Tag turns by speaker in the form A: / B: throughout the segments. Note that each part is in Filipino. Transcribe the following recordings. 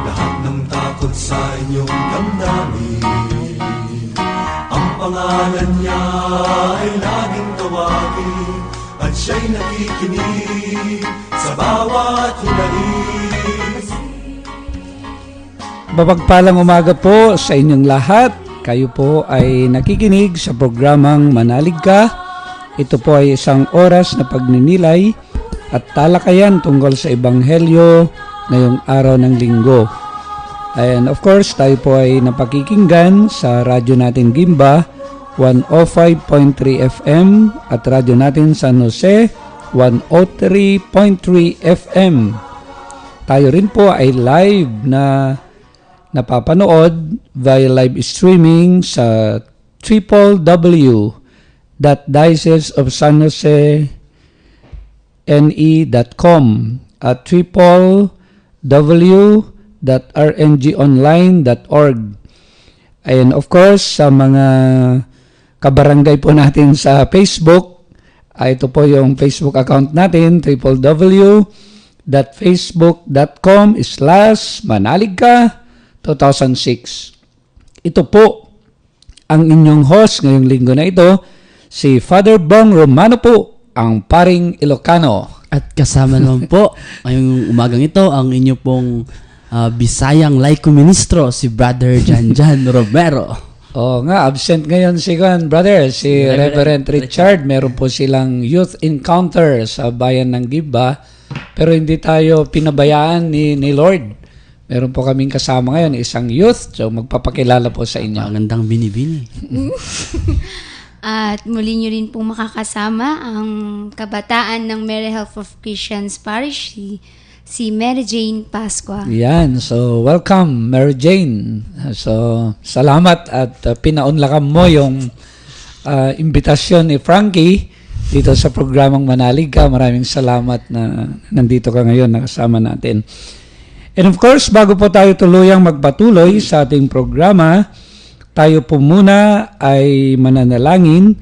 A: Lahat ng takot sa inyong damdamin, ang pangalan niya ay laging tawagin, at siya'y nakikinig sa bawat hinais.
B: Mapagpalang umaga po sa inyong lahat. Kayo po ay nakikinig sa programang Manalig Ka. Ito po ay isang oras na pagninilay at talakayan tungkol sa Ebanghelyo ngayong araw ng linggo. And of course, tayo po ay napakikinggan sa radyo natin Gimba, 105.3 FM at radyo natin San Jose, 103.3 FM. Tayo rin po ay live na napapanood via live streaming sa www.dioceseofsanjose.ne.com at www.rngonline.org. And of course, sa mga kabarangay po natin sa Facebook, ito po yung Facebook account natin, www.facebook.com/manaligka2006. Ito po ang inyong host ngayong linggo na ito, si Father Bong Romano po, ang paring Ilocano.
C: At kasama naman po ngayong umagang ito ang inyo pong Bisayang Laiko Ministro, si Brother Janjan Romero.
B: Oo nga, absent ngayon si brother, si Reverend Richard. Meron po silang youth encounter sa bayan ng Gimba, pero hindi tayo pinabayaan ni Lord. Meron po kaming kasama ngayon, isang youth, so magpapakilala po sa inyo.
C: Magandang binibini.
D: At muli nyo rin pong makakasama ang kabataan ng Mary Health of Christians Parish, si Mary Jane Pascua.
B: Yan, so welcome Mary Jane. So salamat at pinaunlakan mo yung imbitasyon ni Frankie dito sa programang Manalig Ka. Maraming salamat na nandito ka ngayon, nakasama natin. And of course, bago po tayo tuluyang magpatuloy sa ating programa, tayo po muna ay mananalangin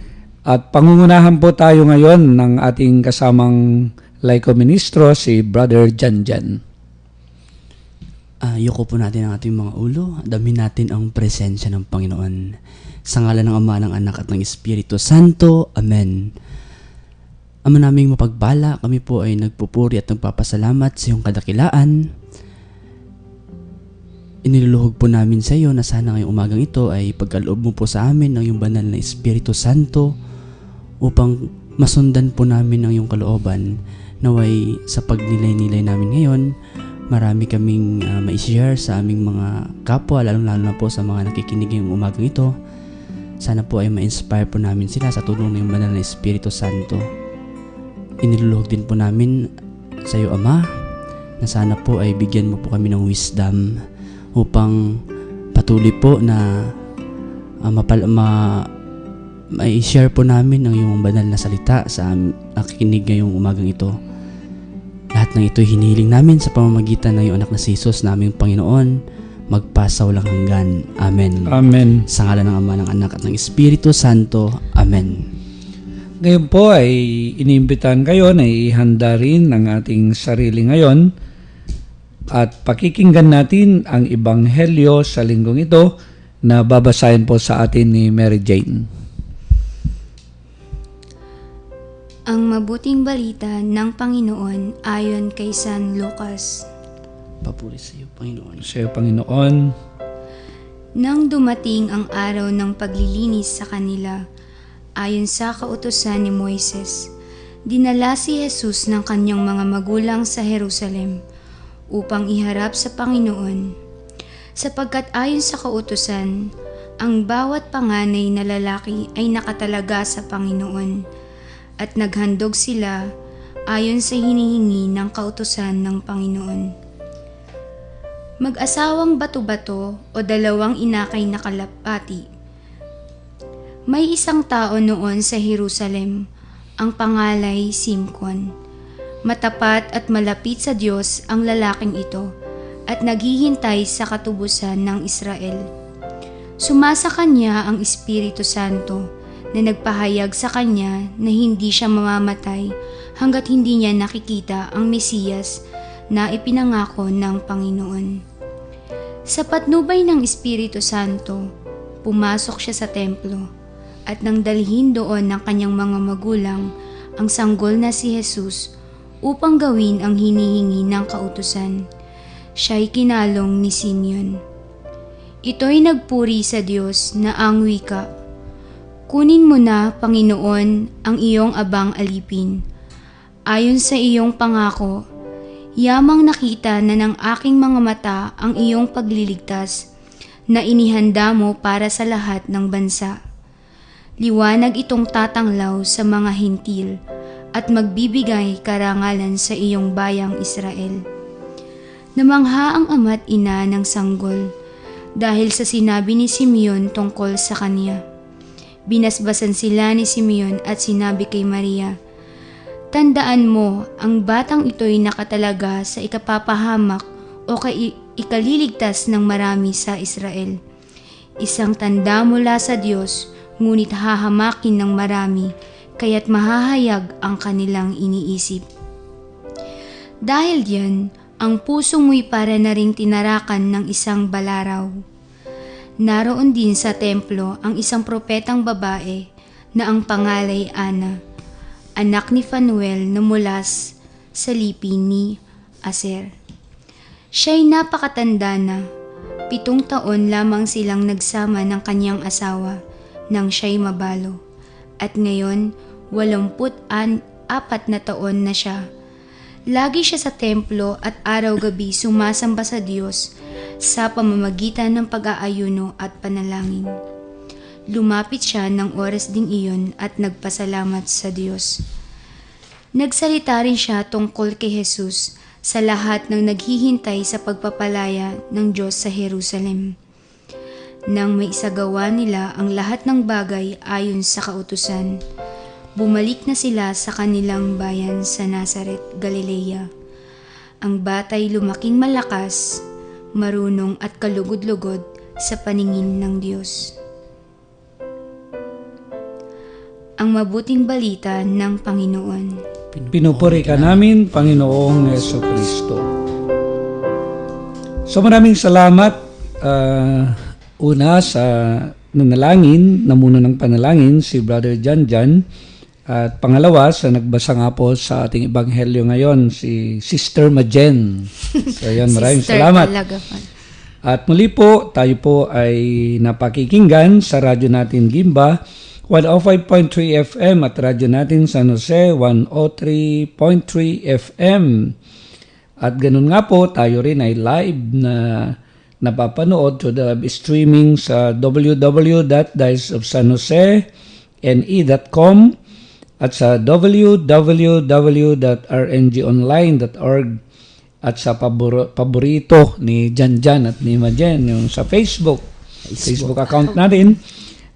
B: at pangungunahan po tayo ngayon ng ating kasamang Laiko Ministro, si Brother Janjan.
C: Yuko po natin ang ating mga ulo. Damin natin ang presensya ng Panginoon. Sa ngalan ng Ama, ng Anak at ng Espiritu Santo. Amen. Ama naming mapagpala, kami po ay nagpupuri at nagpapasalamat sa iyong kadakilaan. Iniluluhog po namin sa iyo na sana ngayong umagang ito ay pagkaloob mo po sa amin ng iyong banal na Espiritu Santo upang masundan po namin ang iyong kalooban. Naway sa pagnilay-nilay namin ngayon, marami kaming ma-share sa aming mga kapwa, lalong-lalo na po sa mga nakikinig ngayong umagang ito. Sana po ay ma-inspire po namin sila sa tulong ng iyong banal na Espiritu Santo. Iniluluhog din po namin sa iyo, Ama, na sana po ay bigyan mo po kami ng wisdom upang patuloy po na ma-share po namin ang iyong banal na salita sa nakikinig ngayong umagang ito. Lahat ng ito hinihiling namin sa pamamagitan ng iyong anak na si Jesus na aming Panginoon, magpasawalang hanggan. Amen.
B: Amen.
C: Sa ngalan ng Ama, ng Anak at ng Espiritu Santo. Amen.
B: Ngayon po ay iniimbitahan kayo na ihanda rin ang ating sarili ngayon at pakikinggan natin ang Ebanghelyo sa linggong ito na babasahin po sa atin ni Mary Jane.
D: Ang mabuting balita ng Panginoon ayon kay San Lucas.
C: Papuri sa iyo, Panginoon.
B: Sa iyo, Panginoon.
D: Nang dumating ang araw ng paglilinis sa kanila, ayon sa kautusan ni Moises, dinala si Jesus ng kanyang mga magulang sa Jerusalem upang iharap sa Panginoon. Sapagkat ayon sa kautusan, ang bawat panganay na lalaki ay nakatalaga sa Panginoon, at naghandog sila ayon sa hinihingi ng kautusan ng Panginoon. Mag-asawang bato-bato o dalawang inakay na kalapati. May isang tao noon sa Jerusalem, ang pangalay Simcon. Matapat at malapit sa Diyos ang lalaking ito at naghihintay sa katubusan ng Israel. Sumasa kanya ang Espiritu Santo na nagpahayag sa kanya na hindi siya mamamatay hanggat hindi niya nakikita ang Mesiyas na ipinangako ng Panginoon. Sa patnubay ng Espiritu Santo, pumasok siya sa templo at nang dalhin doon ng kanyang mga magulang ang sanggol na si Jesus upang gawin ang hinihingi ng kautusan. Siya'y kinalong ni Simeon. Ito'y nagpuri sa Diyos na ang wika, "Kunin mo na, Panginoon, ang iyong abang alipin. Ayon sa iyong pangako, yamang nakita na ng aking mga mata ang iyong pagliligtas na inihanda mo para sa lahat ng bansa. Liwanag itong tatanglaw sa mga hintil at magbibigay karangalan sa iyong bayang Israel." Namangha ang ama't ina ng sanggol dahil sa sinabi ni Simeon tungkol sa kanya. Binasbasan sila ni Simeon at sinabi kay Maria, "Tandaan mo, ang batang ito'y nakatalaga sa ikapapahamak o ikaliligtas ng marami sa Israel. Isang tanda mula sa Diyos, ngunit hahamakin ng marami, kaya't mahahayag ang kanilang iniisip." Dahil diyan, ang puso mo'y para na ring tinarakan ng isang balaraw. Naroon din sa templo ang isang propetang babae na ang pangalay Ana, anak ni Fanuel na mula sa lipi ni Aser. Siya'y napakatanda na, 7 taon lamang silang nagsama ng kanyang asawa nang siya'y mabalo. At ngayon, 84 na taon na siya. Lagi siya sa templo at araw-gabi sumasamba sa Diyos sa pamamagitan ng pag-aayuno at panalangin. Lumapit siya ng oras ding iyon at nagpasalamat sa Diyos. Nagsalita rin siya tungkol kay Jesus sa lahat ng naghihintay sa pagpapalaya ng Diyos sa Jerusalem. Nang may isagawa nila ang lahat ng bagay ayon sa kautusan, bumalik na sila sa kanilang bayan sa Nazaret, Galilea. Ang batay lumaking malakas, marunong at kalugod-lugod sa paningin ng Diyos. Ang mabuting balita ng Panginoon.
B: Pinupuri ka namin, Panginoong Jesucristo. So maraming salamat una sa nanalangin, namuno ng panalangin si Brother Jan. At pangalawa, sa nagbasa nga po sa ating ebanghelyo ngayon, si Sister Majen. So yan, maraming salamat. At muli po, tayo po ay napakikinggan sa radyo natin Gimba, 105.3 FM at radyo natin San Jose, 103.3 FM. At ganun nga po, tayo rin ay live na napapanood to the streaming sa www.diocesofsanjose.ne.com at sa www.rngonline.org at sa paborito ni Jan at ni Majen, yung sa Facebook account natin.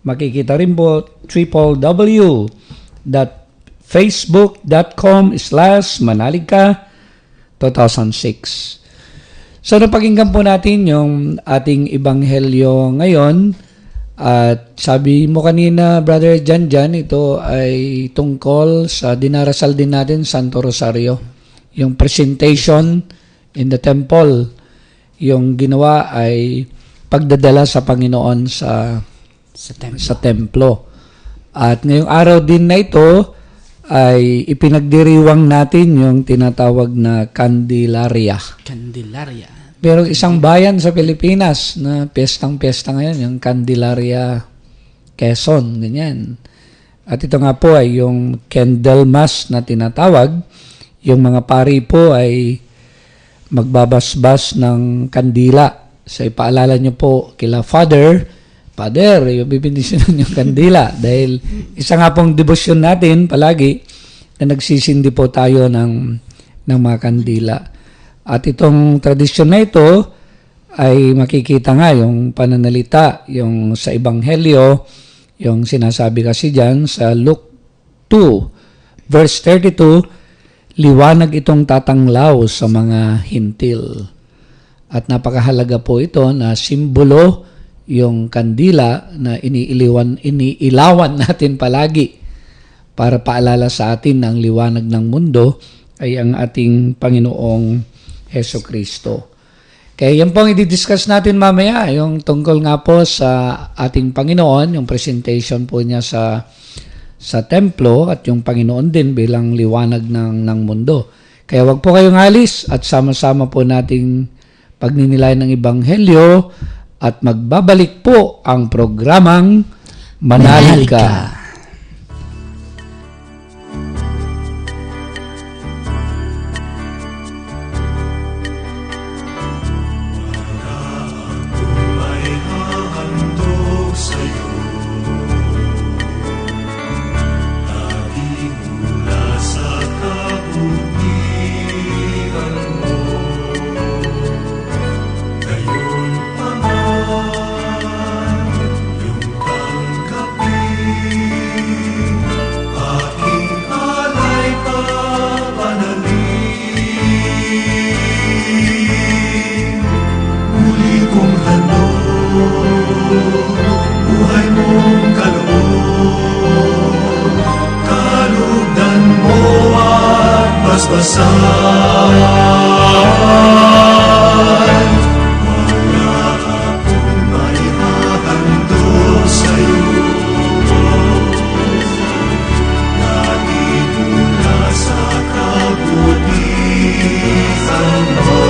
B: Makikita rin po www.facebook.com/manaligka2006. So napakinggan po natin yung ating ebanghelyo ngayon. At sabi mo kanina, Brother Jan, ito ay tungkol sa dinarasal din natin, Santo Rosario. Yung presentation in the temple, yung ginawa ay pagdadala sa Panginoon sa templo. At ngayong araw din na ito ay ipinagdiriwang natin yung tinatawag na Candelaria. Pero isang bayan sa Pilipinas na piyestang-piyesta ngayon, yung Candelaria, Quezon, ganyan. At ito nga po ay yung Candle Mass na tinatawag. Yung mga pari po ay magbabasbas ng kandila. So ipaalala nyo po kila Father, yung bibindisyonan yung kandila. Dahil isa nga pong debosyon natin palagi na nagsisindi po tayo ng mga kandila. At itong tradisyon na ito ay makikita nga yung pananalita, yung sa Ebanghelyo, yung sinasabi kasi dyan sa Luke 2, verse 32, liwanag itong tatanglaw sa mga hintil. At napakahalaga po ito na simbolo yung kandila na iniilawan natin palagi para paalala sa atin ng liwanag ng mundo ay ang ating Panginoong Heso Kristo. Kaya yan po ang i-discuss natin mamaya, yung tungkol nga po sa ating Panginoon, yung presentation po niya sa templo at yung Panginoon din bilang liwanag ng mundo. Kaya wag po kayong alis at sama-sama po nating pagninilayan ng Ebanghelyo at magbabalik po ang programang Manalig Ka.
A: May hahandog sa'yo, lagi mula sa kabutihan mo. Ngayon pa man iyong tanggapin, aking alay papanalin. Muli kong handog buhay mong kaloob, kalugdan mo at basbasan. Wala akong maihahandog sa'yo, lagi mula sa kabutihan mo.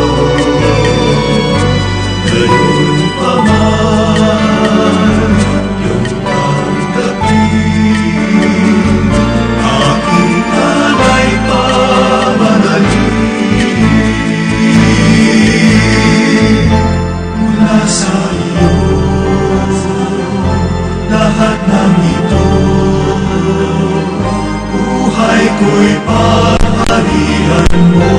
A: Ngayon pa man iyong tanggapin, aking alay pamanalin. Mula sa iyo lahat ng ito, buhay ko'y pagharian mo.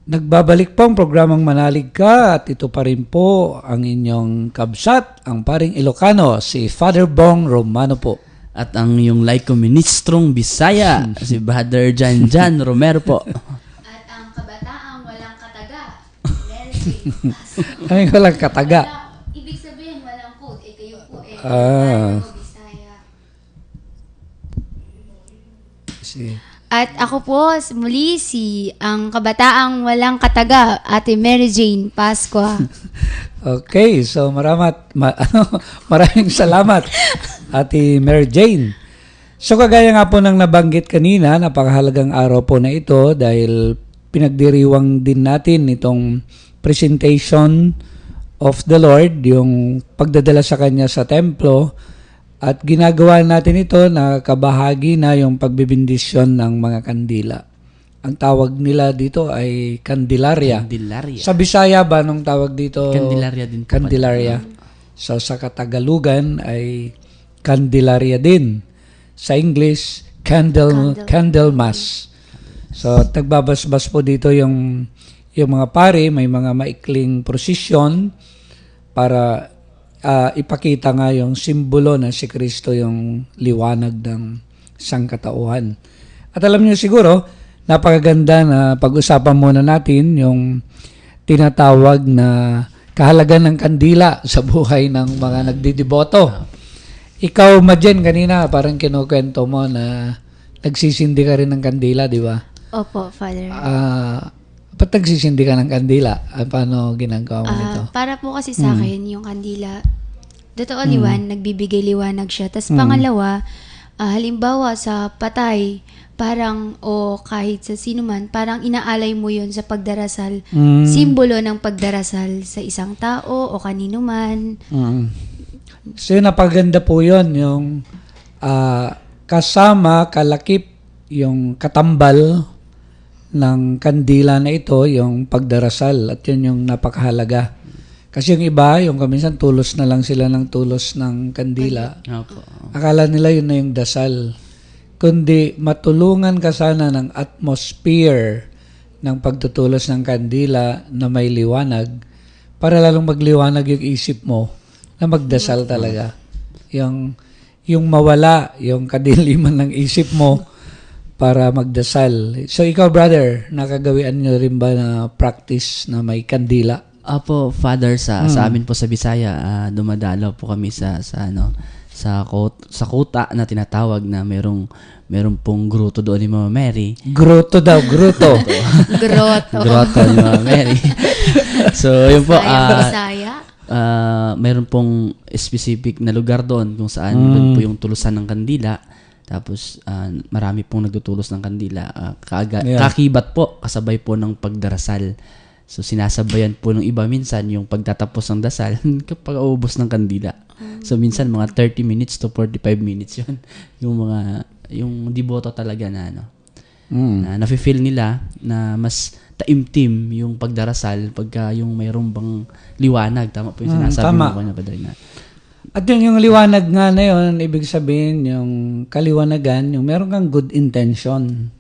B: Nagbabalik po ang programang Manalig Ka at ito pa rin po ang inyong kabsat, ang paring Ilocano, si Father Bong Romano po.
C: At ang yung laiko ministrong Bisaya, si Brother Jan Romero po.
D: At ang kabataang walang kataga, Melvin.
B: Ay, walang kataga.
D: Ibig sabihin walang code, kayo po
B: Ah.
D: Bisaya.
B: At
D: ako po muli ang kabataang walang kataga, Ate Mary Jane Pascua.
B: okay, so maraming salamat, Ate Mary Jane. So kagaya nga po ng nabanggit kanina, napakahalagang araw po na ito dahil pinagdiriwang din natin itong presentation of the Lord, yung pagdadala sa Kanya sa templo. At ginagawa natin ito na kabahagi na yung pagbibindisyon ng mga kandila. Ang tawag nila dito ay Candelaria.
C: Candelaria.
B: Sa Bisaya ba nung tawag dito?
C: Candelaria din po.
B: Candelaria. So sa Katagalugan ay Candelaria din. Sa English, Candlemas. So nagbabasbas po dito yung mga pare, may mga maikling prosesyon para ipakita nga yung simbolo na si Kristo yung liwanag ng sangkatauhan. At alam niyo siguro, napakaganda na pag-usapan muna natin yung tinatawag na kahalagan ng kandila sa buhay ng mga nagdidiboto. Ikaw, Majen, kanina parang kinukwento mo na nagsisindi ka rin ng kandila, di ba?
D: Opo, Father.
B: Ba't nagsisindi ka ng kandila? Paano ginagawa mo nito?
D: Para po kasi sa akin, yung kandila, totoo nagbibigay liwanag siya. Tapos pangalawa, halimbawa sa patay, parang o kahit sa sino man, parang inaalay mo yon sa pagdarasal. Simbolo ng pagdarasal sa isang tao o kanino man.
B: So napaganda po yun, yung kasama, kalakip, yung katambal ng kandila na ito, yung pagdarasal, at yun yung napakahalaga. Kasi yung iba, yung kaminsan tulos na lang sila ng tulos ng kandila.
C: Opo.
B: Akala nila yun na yung dasal. Kundi matulungan ka sana ng atmosphere ng pagtutulos ng kandila na may liwanag para lalong magliwanag yung isip mo na magdasal talaga. Yung mawala, yung kadiliman ng isip mo para magdasal. So ikaw, brother, nakagawian nyo rin ba na practice na may kandila?
C: Apo, Father, sa amin po sa Bisaya, dumadalaw po kami sa kuta na tinatawag na merong pong gruto doon ni Mama Mary.
B: Gruto daw, gruto.
D: Groto.
C: Groto ni Mama Mary. So, yun po,
D: Bisaya.
C: meron pong specific na lugar doon kung saan doon po yung tulusan ng kandila. Tapos, marami pong nagtutulos ng kandila. Kakibat po, kasabay po ng pagdarasal. So, sinasabayan po ng iba minsan yung pagtatapos ng dasal kapag ubos ng kandila. So, minsan mga 30 minutes to 45 minutes yun. Yung diboto talaga na na nafe-feel nila na mas taimtim yung pagdarasal pagka yung mayroong bang liwanag. Tama po yung sinasabi mo na Padre na.
B: At yung liwanag nga na yun, ibig sabihin yung kaliwanagan, yung meron kang good intention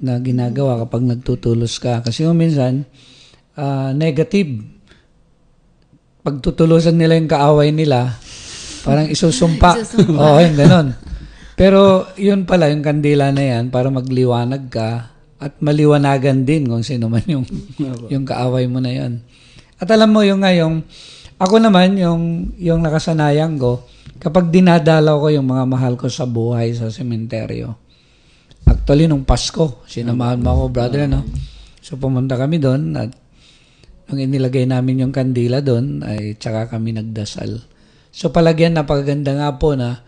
B: na ginagawa kapag nagtutulos ka. Kasi yung minsan, negative. Pagtutulusan nila yung kaaway nila, parang isusumpa. Oo, yung ganon. Pero yun pala, yung kandila na yan, para magliwanag ka at maliwanagan din kung sino man yung kaaway mo na yan. At alam mo, ako naman, yung nakasanayan ko, kapag dinadalaw ko yung mga mahal ko sa buhay sa sementeryo. Actually, nung Pasko, sinamahan mo ako, brother, no? So, pumunta kami doon at nung inilagay namin yung kandila doon, ay tsaka kami nagdasal. So, palagyan, napakaganda nga po na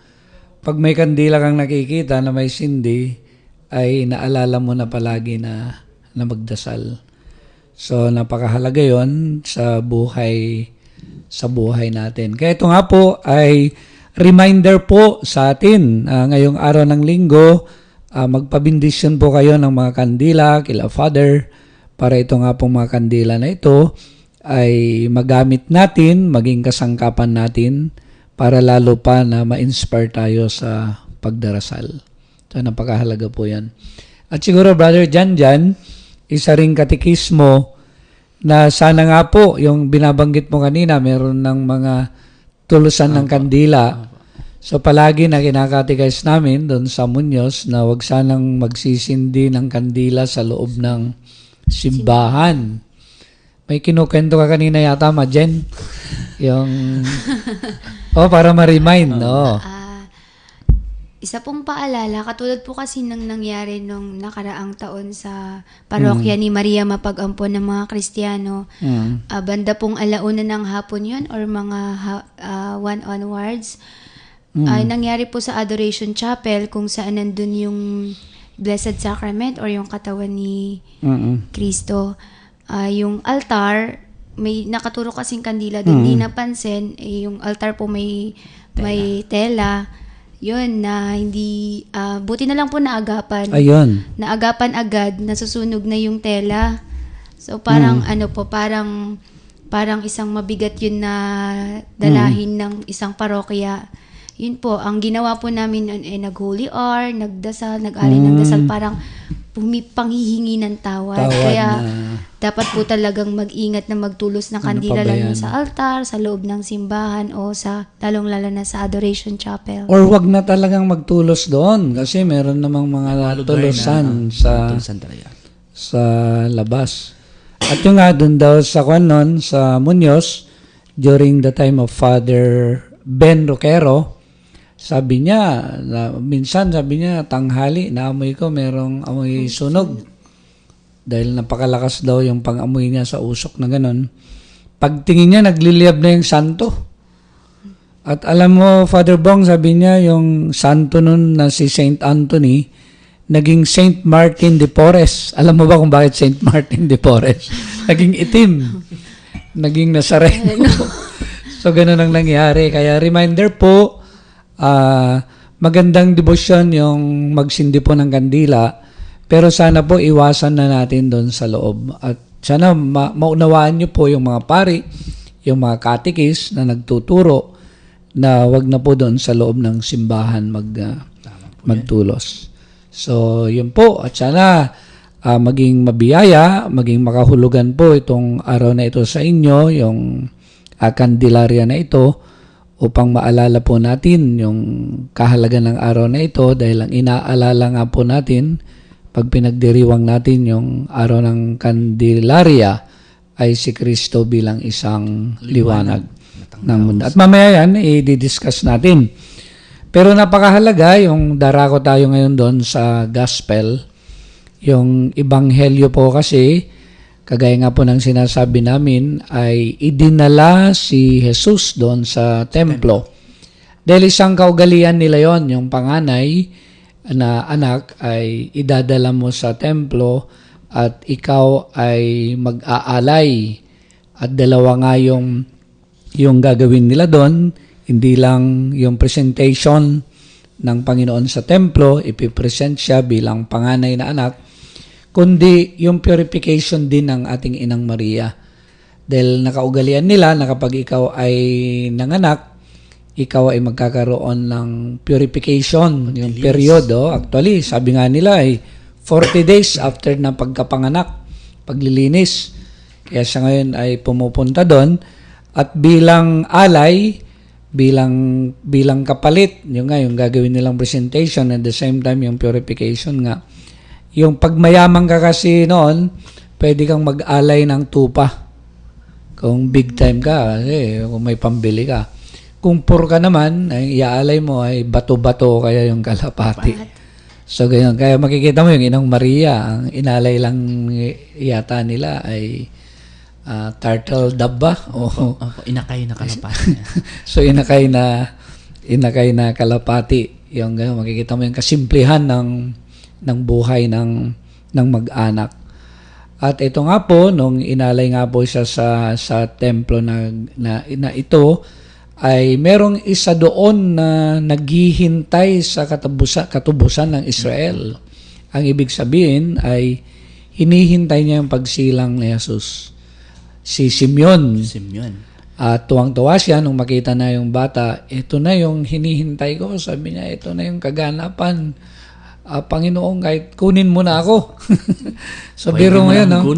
B: pag may kandila kang nakikita na may sindi, ay naalala mo na palagi na magdasal. So, napakahalaga yon sa buhay natin. Kaya ito nga po ay reminder po sa atin. Ngayong araw ng linggo, magpabindisyon po kayo ng mga kandila kila Father para ito nga pong mga kandila na ito ay magamit natin, maging kasangkapan natin para lalo pa na ma-inspire tayo sa pagdarasal. So, napakahalaga po yan. At siguro, Brother Jan, isa ring katekismo na sana nga po, yung binabanggit mo kanina, meron ng mga tulusan ng kandila. So, palagi na kinakatekize namin doon sa Muñoz na wag sanang magsisindi ng kandila sa loob ng simbahan. May kinukwento ka kanina yata, Jen? Yung para ma-remind, no?
D: Isa pong paalala, katulad po kasi nang nangyari nung nakaraang taon sa parokya ni Maria Mapag-Ampon ng mga Kristiyano. Banda pong alauna ng hapon yun or mga 1 onwards. Nangyari po sa Adoration Chapel kung saan nandun yung Blessed Sacrament or yung katawan ni Kristo. Yung altar, may nakaturo kasing kandila doon, di napansin, yung altar po may tela. Yun, na hindi, buti na lang po naagapan.
B: Ayun.
D: Naagapan agad, nasusunog na yung tela. So parang parang isang mabigat yun na dalahin ng isang parokya. Yun po, ang ginawa po namin nag-holy hour, nagdasal, nag-alay ng dasal, parang panghihingi ng tawad. Kaya dapat po talagang mag-ingat na magtulos ng kandila lalo sa altar, sa loob ng simbahan o sa lalong-lalo na sa Adoration Chapel.
B: Or wag na talagang magtulos doon kasi meron namang mga tulusan sa labas. At yung nga doon daw sa sa Muñoz, during the time of Father Ben Roquero, minsan sabi niya, tanghali, naamoy ko, merong amoy sunog. Dahil napakalakas daw yung pang-amoy niya sa usok na ganon. Pagtingin niya, nagliliyab na yung santo. At alam mo, Father Bong, sabi niya, yung santo nun na si Saint Anthony, naging Saint Martin de Porres. Alam mo ba kung bakit Saint Martin de Porres? Naging itim. Naging Nazareno. So, ganun ang nangyari. Kaya reminder po, magandang debosyon yung magsindi po ng kandila, pero sana po iwasan na natin doon sa loob. At sana maunawaan nyo po yung mga pari, yung mga katikis na nagtuturo na wag na po doon sa loob ng simbahan magtulos. So, yun po. At sana maging mabiyaya, maging makahulugan po itong araw na ito sa inyo, yung Candelaria na ito, upang maalala po natin yung kahalagan ng araw na ito, dahil ang inaalala nga po natin pag pinagdiriwang natin yung araw ng Candelaria ay si Kristo bilang isang liwanag ng mundo. At mamaya yan, i-discuss natin. Pero napakahalaga yung darako tayo ngayon doon sa gospel. Yung ebanghelyo po kasi, kagaya nga po ng sinasabi namin, ay idinala si Jesus doon sa templo. Dahil isang kaugalian nila yon, yung panganay na anak ay idadala mo sa templo at ikaw ay mag-aalay. At dalawa nga yung gagawin nila doon, hindi lang yung presentation ng Panginoon sa templo, ipipresent siya bilang panganay na anak, kundi yung purification din ng ating Inang Maria. Dahil nakaugalian nila na kapag ikaw ay nanganak, ikaw ay magkakaroon ng purification, yung period. Actually, sabi nga nila ay 40 days after na pagkapanganak, paglilinis. Kaya siya ngayon ay pumupunta doon at bilang alay, bilang kapalit, yung gagawin nilang presentation, at the same time yung purification nga. Yung pagmayaman ka kasi noon, pwede kang mag-alay ng tupa. Kung big time ka, kasi kung may pambili ka. Kung poor ka naman, ay iaalay mo ay bato-bato kaya yung kalapati. So, ganyan. Kaya makikita mo yung Inang Maria, ang inalay lang yata nila ay turtle dove ba?
C: Opo, inakay na kalapati.
B: So, inakay na kalapati. Yung ganyan, makikita mo yung kasimplihan ng buhay ng mag-anak. At ito nga po, nung inalay nga po siya sa templo na ito, ay merong isa doon na naghihintay sa katubusan ng Israel. Ang ibig sabihin ay hinihintay niya yung pagsilang ni Jesus. Si Simeon. At tuwang-tuwa siya nung makita na yung bata, ito na yung hinihintay ko. Sabi niya, ito na yung kaganapan. Panginoon, kahit kunin mo na ako. So, biro mo yan, no?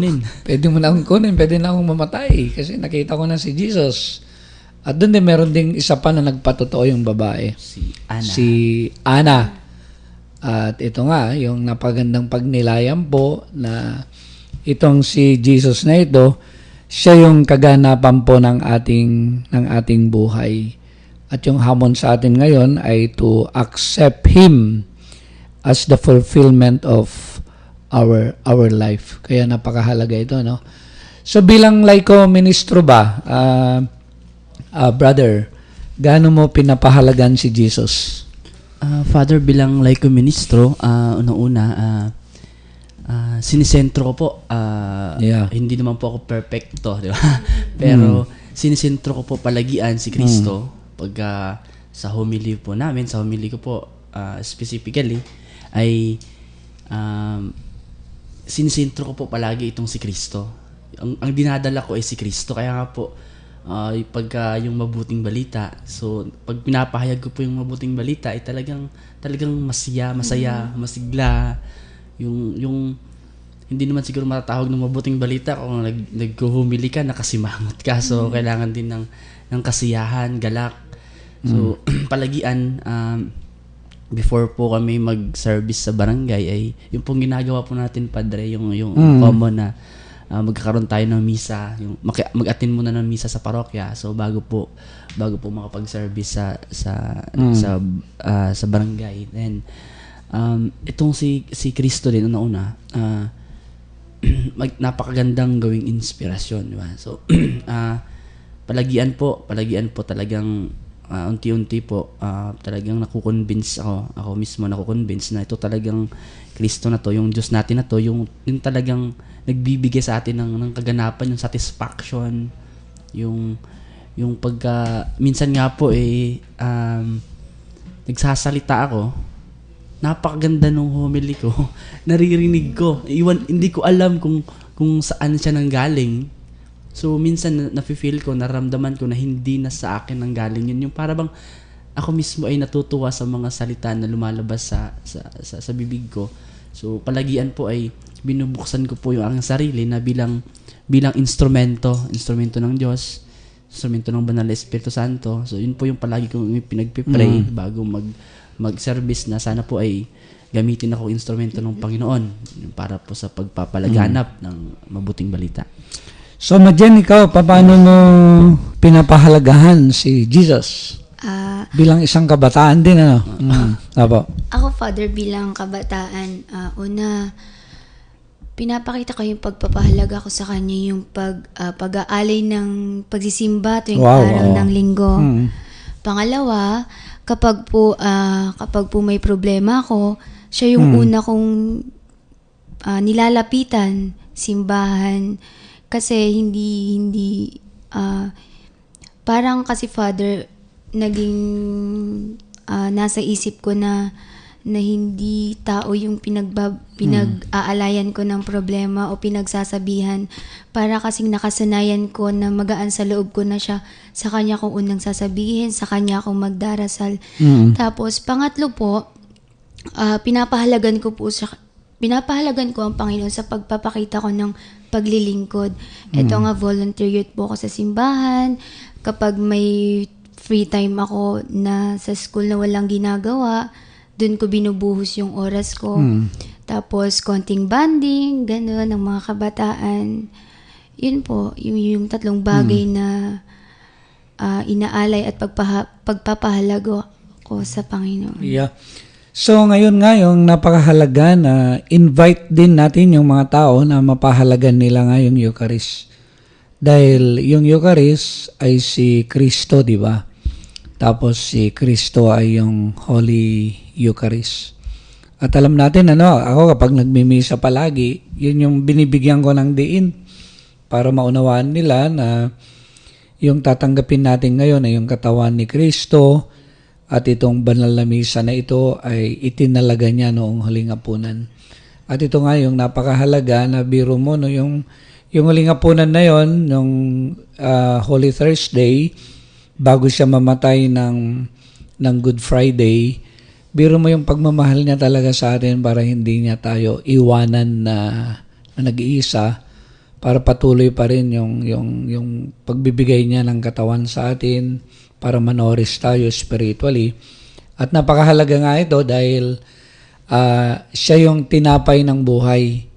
B: Pwede mo na akong kunin, pwede na akong mamatay. Kasi nakita ko na si Jesus. At doon din, meron ding isa pa na nagpatotoo yung babae. Si Ana. At ito nga, yung napagandang pagnilayam po na itong si Jesus na ito, siya yung kaganapan po ng ating buhay. At yung hamon sa atin ngayon ay to accept Him as the fulfillment of our life. Kaya napakahalaga ito, no? So bilang laiko ministro ba, brother, gaano mo pinapahalagan si Jesus?
C: Father, bilang laiko ministro, unang-una, sinisentro ko po. Hindi naman po ako perfecto, di ba? Pero sinisentro ko po palagian si Kristo. Pag sa homily po namin, sa homily ko po specifically, ay sinisentro ko po palagi itong si Kristo. Ang dinadala ko ay si Kristo. Kaya nga po, pagka yung mabuting balita, so pag pinapahayag ko po yung mabuting balita, ay talagang masaya, masigla. Yung hindi naman siguro matatawag ng mabuting balita kung naghuhumili ka, nakasimangot ka. So, kailangan din ng kasiyahan, galak. So, palagian, before po kami mag-service sa barangay, ay yung pong ginagawa po natin, Padre, yung common na magkakaroon tayo ng misa, yung mag-attend muna ng misa sa parokya. So, bago po makapag-service sa barangay. Then, itong si Kristo din, una, napakagandang gawing inspirasyon, di ba? So, palagian po talagang unti-unti po, talagang nakukonvince ako mismo nakukonvince na ito talagang Kristo na to, yung Diyos natin na to, yung talagang nagbibigay sa atin ng kaganapan, yung satisfaction, yung pagka, minsan nga po nagsasalita ako, napakaganda nung homily ko, naririnig ko, hindi ko alam kung saan siya nanggaling. So, minsan nafe-feel ko, naramdaman ko na hindi na sa akin nanggaling yun. Yung para bang ako mismo ay natutuwa sa mga salita na lumalabas sa bibig ko. So, palagian po ay binubuksan ko po yung aking sarili na bilang instrumento ng Diyos, instrumento ng Banal na Espiritu Santo. So, yun po yung palagi kong pinagpipray bago mag-service na sana po ay gamitin ako instrumento ng Panginoon para po sa pagpapalaganap ng mabuting balita.
B: So, Majen, ikaw, paano mo pinapahalagahan si Jesus? Bilang isang kabataan din, ano? Apo.
D: Ako, Father, bilang kabataan, una, pinapakita ko yung pagpapahalaga ko sa kanya, yung pag-aalay ng pagsisimba tuwing araw ng linggo. Pangalawa, kapag po may problema ako, siya yung una kong nilalapitan, simbahan. Kasi hindi parang kasi, Father, naging nasa isip ko na hindi tao yung pinag-aalayan ko ng problema o pinagsasabihan. Para kasing nakasanayan ko na magaan sa loob ko na siya. Sa kanya ko unang sasabihin, sa kanya ako magdarasal. Tapos, pangatlo po, pinapahalagan ko ang Panginoon sa pagpapakita ko ng paglilingkod. Ito nga, volunteer youth po ako sa simbahan. Kapag may free time ako na sa school na walang ginagawa, dun ko binubuhos yung oras ko. Tapos, konting banding, gano'n, ng mga kabataan. Yun po, yung tatlong bagay na inaalay at pagpapahalago ko sa Panginoon.
B: Yeah. So, ngayon nga, yung napakahalaga na invite din natin yung mga tao na mapahalagan nila nga yung Eucharist. Dahil yung Eucharist ay si Kristo, di ba? Tapos si Kristo ay yung Holy Eucharist. At alam natin, ako kapag nagmimisa palagi, yun yung binibigyan ko ng diin para maunawaan nila na yung tatanggapin natin ngayon ay yung katawan ni Kristo. At itong banal na misa na ito ay itinalaga niya noong huling hapunan. At ito nga yung napakahalaga na biro mo, yung huling hapunan na yon, yung Holy Thursday, bago siya mamatay ng Good Friday, biro mo yung pagmamahal niya talaga sa atin para hindi niya tayo iwanan na nag-iisa, para patuloy pa rin yung pagbibigay niya ng katawan sa atin, para manourish tayo spiritually. At napakahalaga nga ito dahil siya yung tinapay ng buhay.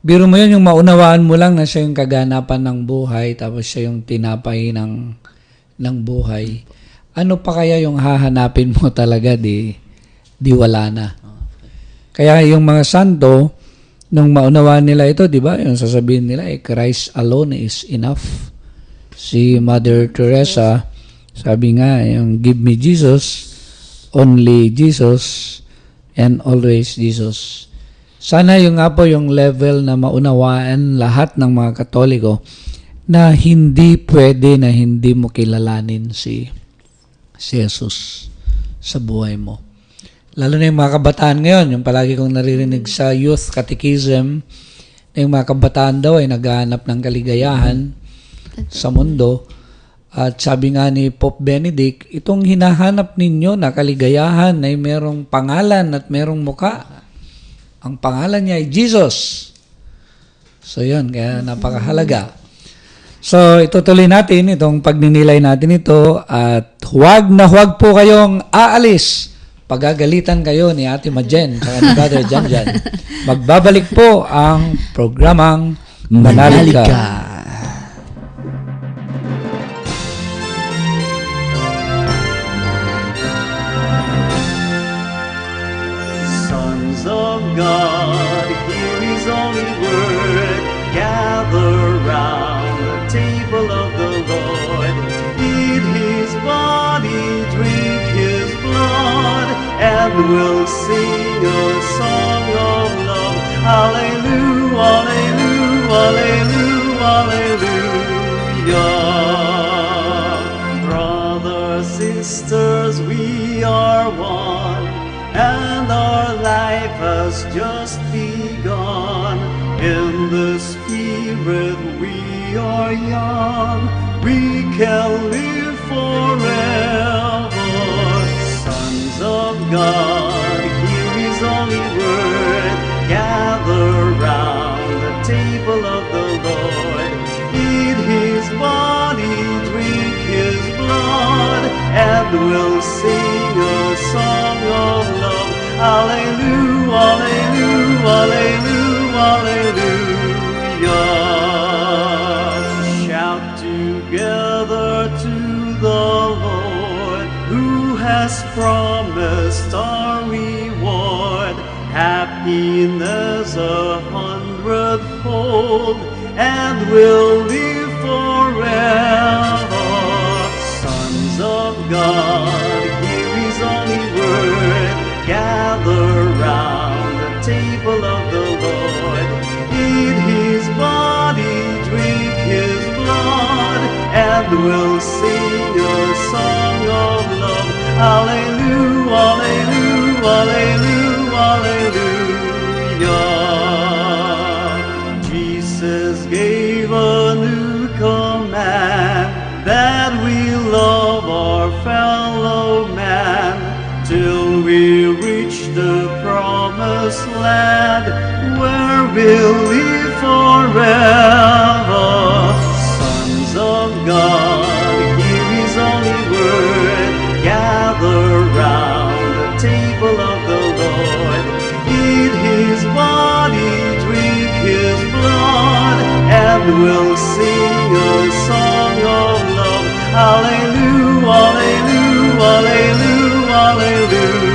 B: Biro mo yun, yung maunawaan mo lang na siya yung kaganapan ng buhay, tapos siya yung tinapay ng buhay. Ano pa kaya yung hahanapin mo talaga, di wala na. Kaya yung mga santo, nung maunawaan nila ito, di ba, yung sasabihin nila, Christ alone is enough. Si Mother Teresa, sabi nga, yung give me Jesus, only Jesus, and always Jesus. Sana yung nga po yung level na maunawaan lahat ng mga Katoliko na hindi pwede na hindi mo kilalanin si Jesus sa buhay mo. Lalo na yung mga kabataan ngayon, yung palagi kong naririnig sa youth catechism, na yung mga kabataan daw ay naghahanap ng kaligayahan sa mundo. At sabi nga ni Pope Benedict, itong hinahanap ninyo na kaligayahan ay merong pangalan at merong muka. Ang pangalan niya ay Jesus. So yun, kaya napakahalaga. So itutuloy natin itong pagninilay natin ito at huwag po kayong aalis. Pagagalitan kayo ni Ate Majen at ni Brother Janjan. Magbabalik po ang programang Manalika.
E: God, hear His only word. Gather round the table of the Lord. Eat His body, and we'll sing a song of love. Hallelujah, hallelujah, hallelujah. Brothers, sisters, we are one, and our life has just begun. In the Spirit we are young, we can live forever. Sons of God, hear His holy word, gather round the table of the Lord, eat His body, drink His blood, and we'll sing a song of love. Hallelujah, hallelujah, hallelujah. Shout together to the Lord, who has promised our reward, happiness 100-fold, and we'll live forever. Sons of God, hear His holy word, gather round the table of the Lord, eat His body, drink His blood, and we'll sing a song of love. Hallelujah, hallelujah, hallelujah, hallelujah. Jesus gave a new command, that we love our fellow man, till we reach the promised land, where we'll live forever. Sons of God, hear His holy word, gather round the table of the Lord, eat His body, drink His blood, and we'll sing a song of love. Hallelujah, hallelujah, hallelujah.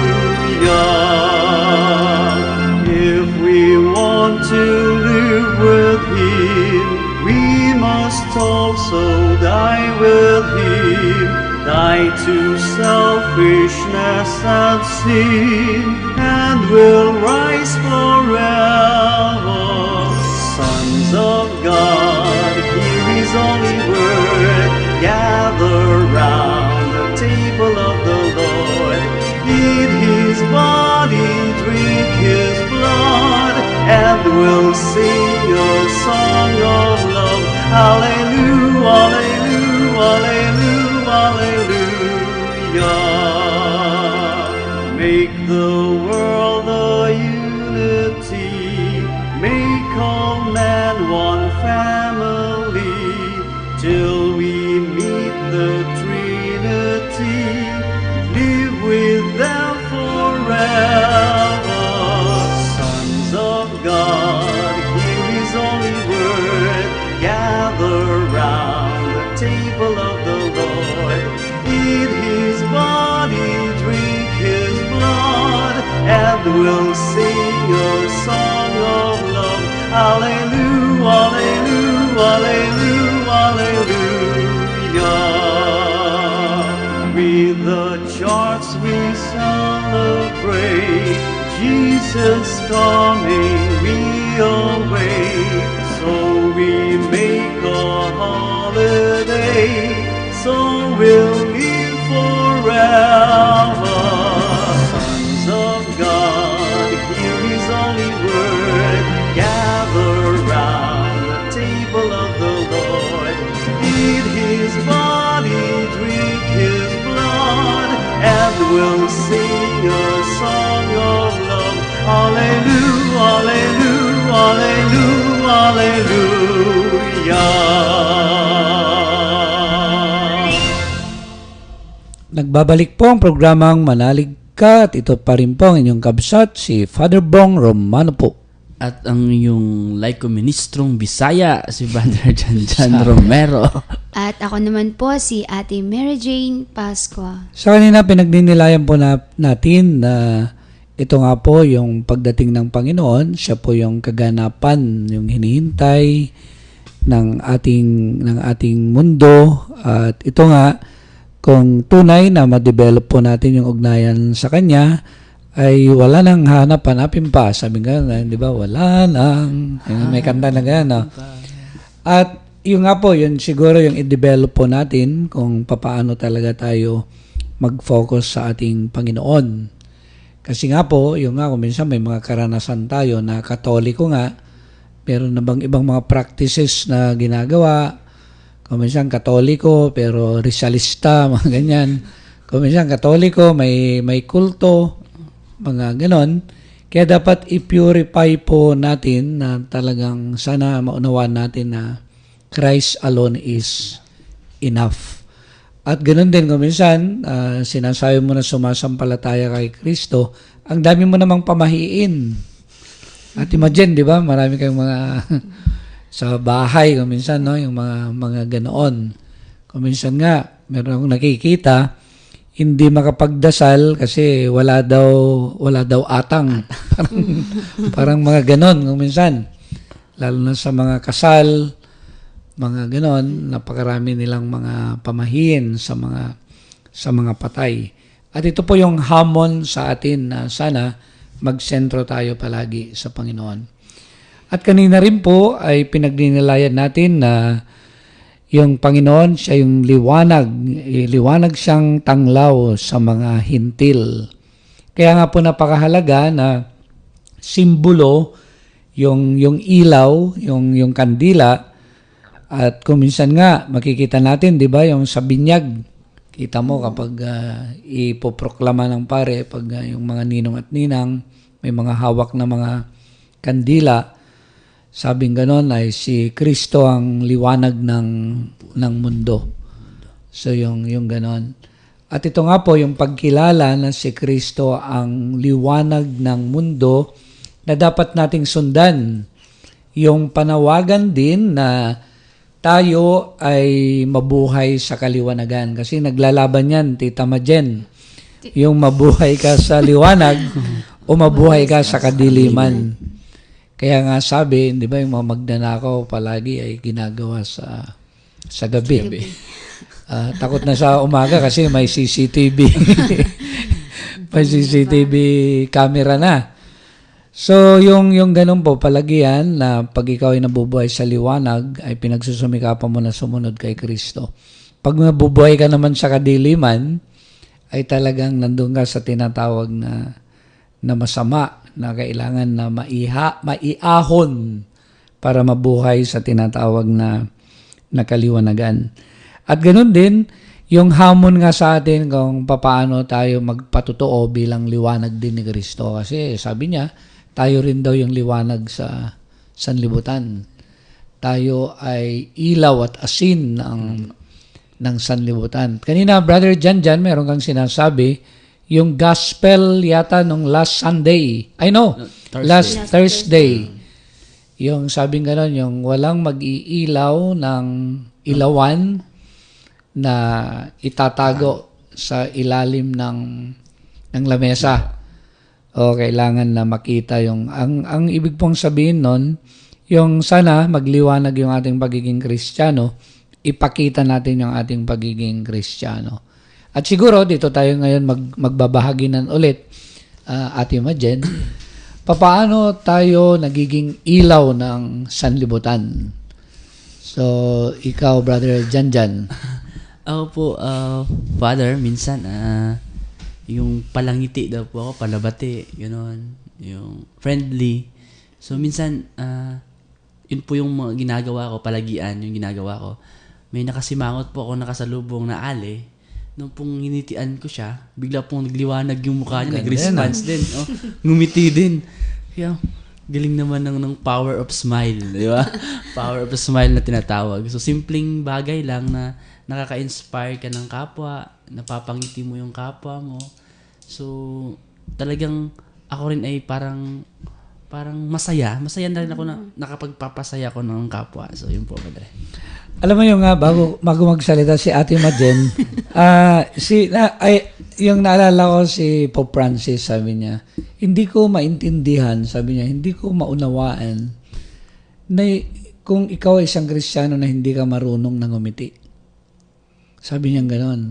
E: If we want to live with Him, we must also die with Him, die to selfishness and sin, and we'll rise forever. Sons of God, hear His holy word, gather round the table of the Lord, eat His body, drink His blood, and we'll sing a song of love. Hallelujah, hallelujah, hallelujah. Make the world a unity, make all men one family, till we meet the Trinity, live with them forever. Sons of God, hear His holy word, gather round the table of the Lord, eat His body, drink His blood, and we'll sing a song of love. Hallelujah, hallelujah, hallelujah. With the church we celebrate, Jesus coming we await. So we make a holiday, so we'll live forever. Sons of God, hear His holy word, gather round the table of the Lord, eat His body, drink His blood, and we'll sing a song of love. Hallelujah, hallelujah, hallelujah, hallelujah.
B: Nagbabalik po ang programang Manalig Ka at ito pa rin po ang inyong kabsat, si Father Bong Romano po.
C: At ang yung laiko ministrong Bisaya, si Brother Jan Romero.
D: At ako naman po si Ate Mary Jane Pascua.
B: Sa kanina pinagdinilayan po natin na ito nga po yung pagdating ng Panginoon, siya po yung kaganapan, yung hinihintay ng ating mundo, at ito nga kung tunay na ma-develop po natin yung ugnayan sa Kanya, ay wala nang hanap-hanapin pa. Sabi nga, di ba, wala nang, may kanta na gano'n. No? At yung nga po, yun siguro yung i-develop po natin kung papaano talaga tayo mag-focus sa ating Panginoon. Kasi nga po, yung nga, kung minsan may mga karanasan tayo na Katoliko nga, meron na bang ibang mga practices na ginagawa, kung minsan Katoliko pero Rizalista, mga ganyan. Kung minsan Katoliko, may kulto, mga ganon. Kaya dapat i-purify po natin na talagang sana maunawaan natin na Christ alone is enough. At ganoon din kung minsan, sinasabi mo na sumasampalataya kay Kristo, ang dami mo namang pamahiin. At imagine, di ba, marami kayong mga sa bahay, kung minsan, no, yung mga ganoon. Kung minsan nga, meron akong nakikita, hindi makapagdasal kasi wala daw atang. parang mga ganon kung minsan. Lalo na sa mga kasal, mga ganon, napakarami nilang mga pamahiin sa mga patay. At ito po yung hamon sa atin na sana magsentro tayo palagi sa Panginoon. At kanina rin po ay pinagdinilayan natin na yung Panginoon, siya yung liwanag. Liwanag siyang tanglaw sa mga hintil. Kaya nga po napakahalaga na simbolo yung ilaw, yung kandila. At kung minsan nga, makikita natin, di ba, yung sa binyag. Kita mo kapag ipoproklama ng pare, pag yung mga ninong at ninang, may mga hawak na mga kandila, sabing ganon ay si Kristo ang liwanag ng mundo. So yung ganon. At ito nga po yung pagkilala na si Kristo ang liwanag ng mundo na dapat nating sundan. Yung panawagan din na tayo ay mabuhay sa kaliwanagan. Kasi naglalaban yan, Tita Majen. Yung mabuhay ka sa liwanag o mabuhay ka sa kadiliman. Kaya nga sabi, di ba, yung mga magnanakaw palagi ay ginagawa sa gabi. Takot na sa umaga kasi may CCTV. May CCTV camera na. So, yung ganun po, palagian na pag ikaw ay nabubuhay sa liwanag, ay pinagsusumikapan mo na sumunod kay Kristo. Pag nabubuhay ka naman sa kadiliman, ay talagang nandun ka sa tinatawag na masama, na kailangan na maiahon para mabuhay sa tinatawag na kaliwanagan. At ganoon din, yung hamon nga sa atin kung paano tayo magpatotoo bilang liwanag din ni Kristo. Kasi sabi niya, tayo rin daw yung liwanag sa sanlibutan. Tayo ay ilaw at asin ng sanlibutan. Kanina, Brother Jan, meron kang sinasabi, yung gospel yata nung last Sunday. Last Thursday. Yung sabing gano'n, yung walang mag-iilaw ng ilawan na itatago sa ilalim ng lamesa. O kailangan na makita yung... Ang ibig pong sabihin nun, yung sana magliwanag yung ating pagiging Kristiyano, ipakita natin yung ating pagiging Kristiyano. At siguro, dito tayo ngayon magbabahaginan ulit, Ate Majen, papaano tayo nagiging ilaw ng sanlibutan? So, ikaw, Brother Jan.
C: Ako po, Father, minsan, yung palangiti daw po ako, palabati, gano'n, yung friendly. So, minsan, yun po yung mga ginagawa ko, palagian, yung ginagawa ko. May nakasimangot po ako nakasalubong na ali. Nung pong hinitian ko siya, bigla pong nagliwanag yung mukha niya, nag-response din. Oh, ngumiti din. Kaya, galing naman ng power of smile, di ba? Power of smile na tinatawag. So, simpleng bagay lang na nakaka-inspire ka ng kapwa, napapangiti mo yung kapwa mo. So, talagang ako rin ay parang masaya. Masaya na rin ako na nakapagpapasaya ko ng kapwa. So, yun po, Padre.
B: Alam mo yung bago magsalita si Ate Majen, yung naalala ko si Pope Francis, sabi niya, hindi ko maintindihan, sabi niya, hindi ko maunawaan na kung ikaw ay isang Kristiyano na hindi ka marunong nang umiti. Sabi niya gano'n.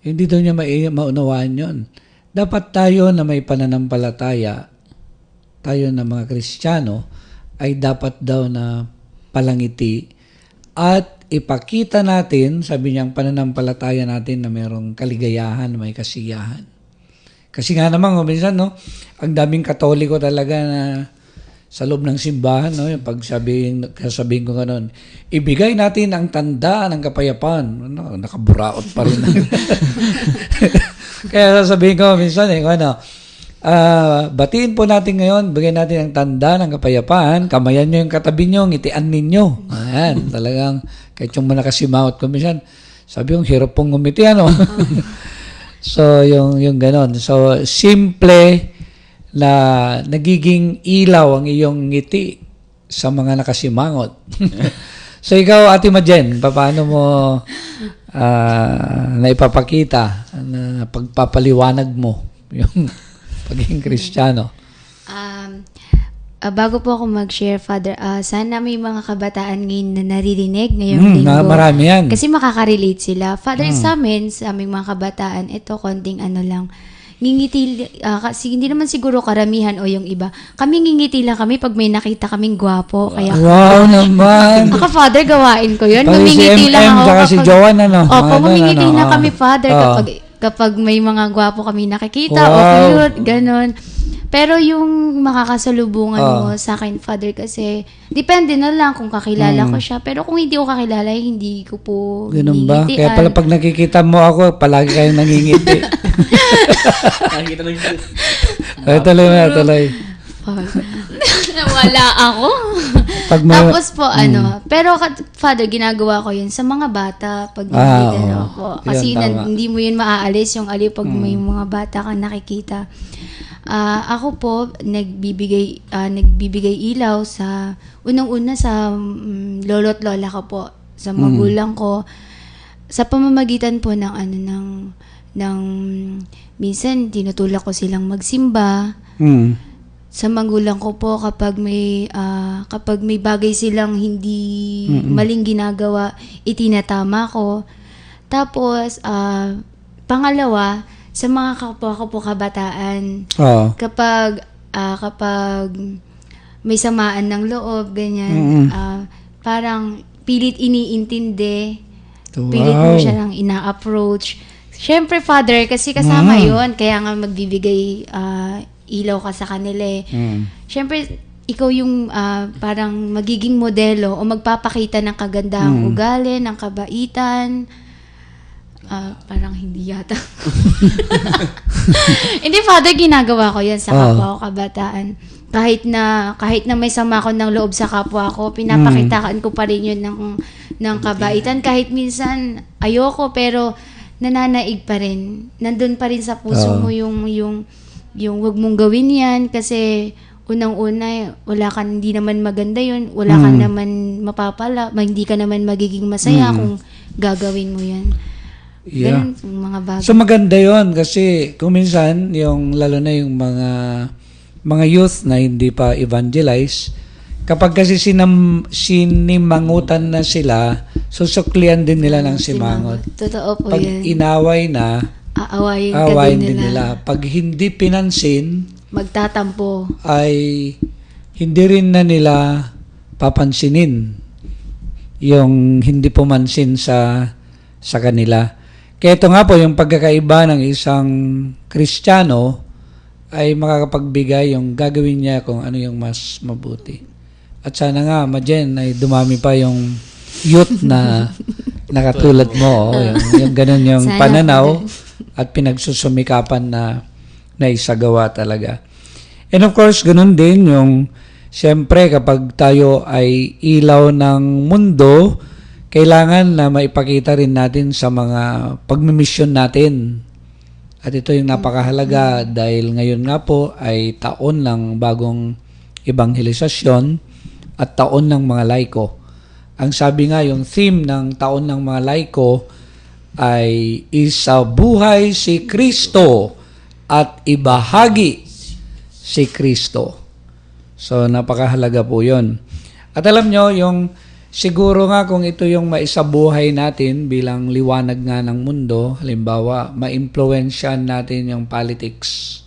B: Hindi daw niya maunawaan yon. dapat tayo na may pananampalataya, tayo na mga Kristiyano, ay dapat daw na palangiti at ipakita natin, sabi niyang pananampalataya natin na mayroong kaligayahan, may kasiyahan. Kasi nga naman, minsan, no, ang daming Katoliko talaga na sa loob ng simbahan, no, yung sabihin ko gano'n, ibigay natin ang tanda ng kapayapaan. Ano, nakaburaot pa rin. Kaya sasabihin ko minsan, batiin po natin ngayon, bigay natin ang tanda ng kapayapaan, kamayan nyo yung katabi nyo, ngitian ninyo. Ayan, talagang, kahit yung manakasimawat ko minsan, sabi yung hirap pong ngumiti, ano? So, yung ganon. So, simple na nagiging ilaw ang iyong ngiti sa mga nakasimangot. So, ikaw, Ate Majen, paano mo naipapakita na pagpapaliwanag mo yung pagiging Kristiyano?
D: Bago po ako mag-share, Father, sana may mga kabataan ngayon na naririnig ngayong linggo.
B: Marami yan.
D: Kasi makaka-relate sila. Father, sa aming mga kabataan, ito konting ano lang, ngingiti, kasi hindi naman siguro karamihan o yung iba. Kami ngingiti lang kami pag may nakita kaming gwapo. Kaya,
B: Wow naman!
D: ako, Father, gawain ko yun.
B: Pati si
D: Ngingiti lang
B: MM,
D: ako.
B: tsaka si Joan, ano?
D: Opo,
B: Ano,
D: ngingiti
B: ano,
D: lang
B: oh.
D: kami, Father,
B: Oh.
D: kapag may mga gwapo kami nakikita,
B: Wow.
D: o cute, ganon. Pero yung makakasalubungan mo sa akin, Father, kasi depende na lang kung kakilala ko siya. Pero kung hindi ko kakilala, hindi ko po
B: Ganun ba?
D: ngingitian.
B: Kaya pala pag nakikita mo ako, palagi kayong nangingiti.
C: Nakikita lang yung
B: Tuloy.
D: Nawala ako.
B: Pag may,
D: Tapos po, pero Father, ginagawa ko yun sa mga bata pag nakikita
B: oo.
D: ako. Kasi
B: Yun, tama.
D: hindi mo yun maaalis yung aliw pag may mga bata kang nakikita. Ako po, nagbibigay ilaw sa, unang-una sa lolo't lola ko po, sa magulang ko, sa pamamagitan po ng minsan tinutulak ko silang magsimba. Sa magulang ko po kapag may bagay silang hindi maling ginagawa, itinatama ko. Tapos pangalawa, sa mga kapwa ko po kabataan, kapag may samaan ng loob, ganyan, parang pilit iniintindi, pilit mo siya lang ina-approach. Siyempre, Father, kasi kasama yon, kaya nga magbibigay ilaw ka sa kanila eh. Siyempre, ikaw yung parang magiging modelo o magpapakita ng kagandahang ugali, ng kabaitan. Parang hindi yata. Hindi, Father, ginagawa ko yan sa kapwa ko kabataan. Kahit na may sama ko ng loob sa kapwa ko, pinapakitaan ko pa rin yun ng kabaitan. Kahit minsan ayoko, pero nananaig pa rin. Nandun pa rin sa puso mo yung wag mong gawin yan kasi unang-una, hindi naman maganda yun. Wala ka naman mapapala. Hindi ka naman magiging masaya kung gagawin mo yan.
B: Yeah.
D: Ganun, yung mga bagay.
B: So maganda yon kasi kung minsan, lalo na yung mga youth na hindi pa evangelize, kapag kasi sinimangutan na sila, susuklian din nila ng simangot.
D: Totoo po
B: Pag
D: yan.
B: inaway na,
D: Aawayin
B: din nila. Pag hindi pinansin,
D: magtatampo.
B: ay hindi rin na nila papansinin yung hindi pumansin sa kanila. Kaya ito nga po, yung pagkakaiba ng isang Kristiyano ay makakapagbigay yung gagawin niya kung ano yung mas mabuti. At sana nga, Majen, ay dumami pa yung youth na nakatulad mo. Yung ganun yung
D: Sana,
B: pananaw at pinagsusumikapan na isagawa talaga. And of course, ganun din yung siyempre kapag tayo ay ilaw ng mundo, kailangan na maipakita rin natin sa mga pagmimisyon natin. At ito yung napakahalaga dahil ngayon nga po ay taon ng bagong ebanghelisasyon at taon ng mga laiko. Ang sabi nga, yung theme ng taon ng mga laiko ay isa buhay si Kristo at ibahagi si Kristo. So, napakahalaga po yun. At alam nyo, yung Siguro nga kung ito yung maisabuhay natin bilang liwanag nga ng mundo, halimbawa, ma-influensyan natin yung politics,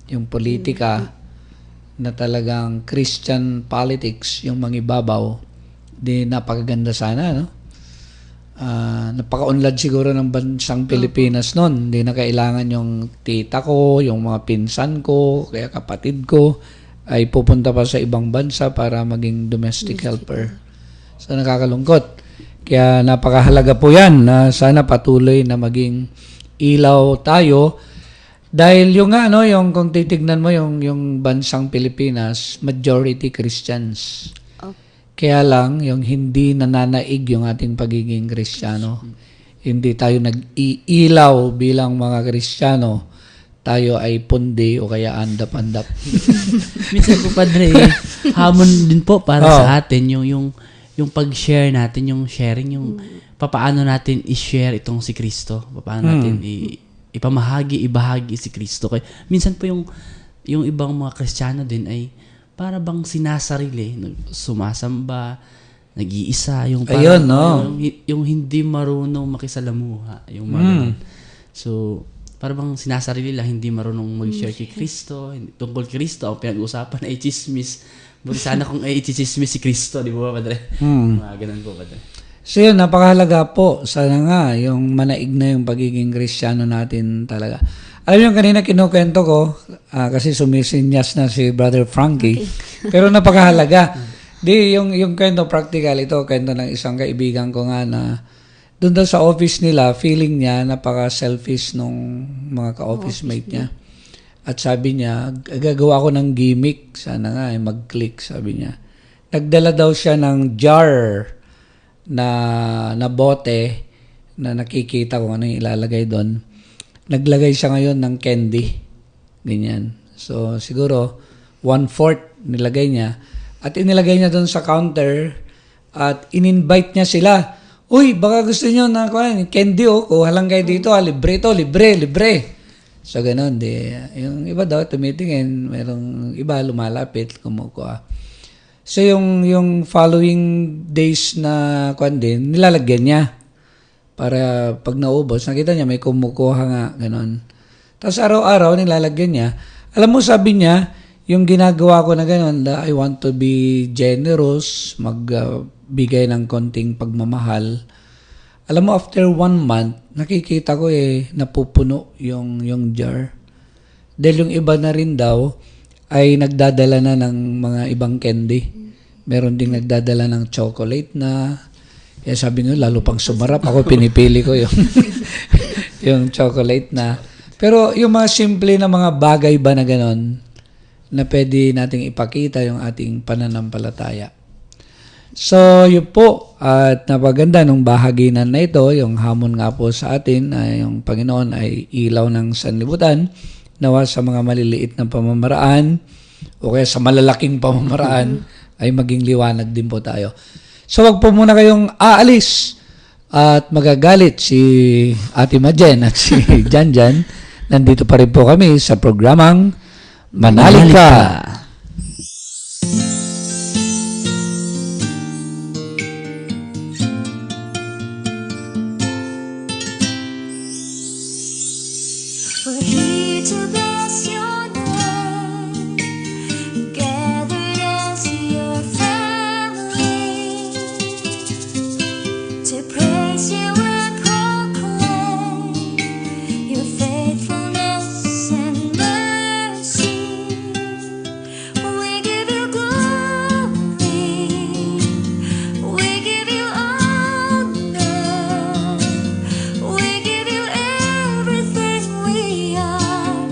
B: yung politika, na talagang Christian politics, yung mangibabaw, di napakaganda sana, no? Napaka-unlad siguro ng bansang Pilipinas noon. Hindi na kailangan yung tita ko, yung mga pinsan ko, kaya kapatid ko, ay pupunta pa sa ibang bansa para maging domestic helper. So, nakakalungkot. Kaya napakahalaga po yan na sana patuloy na maging ilaw tayo. Dahil yung yung kung titignan mo yung bansang Pilipinas, majority Christians. Kaya lang, yung hindi nananaig yung ating pagiging Kristiyano. Hindi tayo nag-iilaw bilang mga Kristiyano. Tayo ay pundi o kaya andap-andap.
C: Minsan po, Padre, hamon din po para sa atin yung pag-share natin, yung sharing, yung papaano natin i-share itong si Kristo, papaano natin ibahagi si Kristo. Kaya minsan po yung ibang mga Kristiyano din ay para bang sinasarili, sumasamba, nag-iisa, yung parang, yung hindi marunong makisalamuha, yung mga ganun. So, para bang sinasarili lang, hindi marunong mag-share kay Kristo, tungkol kay Kristo, ang pinag-uusapan ay chismis. Buti sana kung ay chismis si Kristo, di ba, Padre? Mga ganun po, Padre.
B: So yun, napakahalaga po. Sana nga, yung manaig na yung pagiging Kristiyano natin talaga. Alam yung kanina kinukwento ko, kasi sumisinyas na si Brother Frankie, pero napakahalaga. Yung kwento practical, ito kwento ng isang kaibigan ko nga na doon daw sa office nila, feeling niya napaka-selfish nung mga ka-office mate niya. At sabi niya, gagawa ko ng gimmick. Sana nga mag-click, sabi niya. Nagdala daw siya ng jar na bote na nakikita ko ano yung ilalagay doon. Naglagay siya ngayon ng candy. Ganyan. So, siguro, 1/4 nilagay niya. At inilagay niya doon sa counter at in-invite niya sila. Uy, baka gusto niyo na candy kuha lang kayo dito. Libre to, libre. So, ganun. Yung iba daw, tumitingin. Merong iba, lumalapit, kumukuha. So, yung following days na din, nilalagyan niya. Para pag naubos, nakita niya, may kumukuha nga, ganun. Tapos, araw-araw, nilalagyan niya. Alam mo, sabi niya, yung ginagawa ko na ganun, I want to be generous, magbigay ng konting pagmamahal. Alam mo, after 1 month, nakikita ko napupuno yung jar. Dahil yung iba na rin daw, ay nagdadala na ng mga ibang candy. Meron ding nagdadala ng chocolate na. Kaya sabi nga, lalo pang sumarap. Ako pinipili ko yung chocolate na. Pero yung mga simple na mga bagay ba na ganon, na pwede nating ipakita yung ating pananampalataya. So, yun po. At napaganda nung bahaginan na ito, yung hamon nga po sa atin, yung Panginoon ay ilaw ng sanlibutan, nawa sa mga maliliit na pamamaraan, o kaya sa malalaking pamamaraan, ay maging liwanag din po tayo. So, wag po muna kayong aalis at magagalit si Ate Majen at si Janjan. Nandito pa rin po kami sa programang Manalig Ka.
F: We're here to bless your name, gathered as your family, to praise you and proclaim your faithfulness and mercy. We give you glory, we give you honor, we give you everything we are.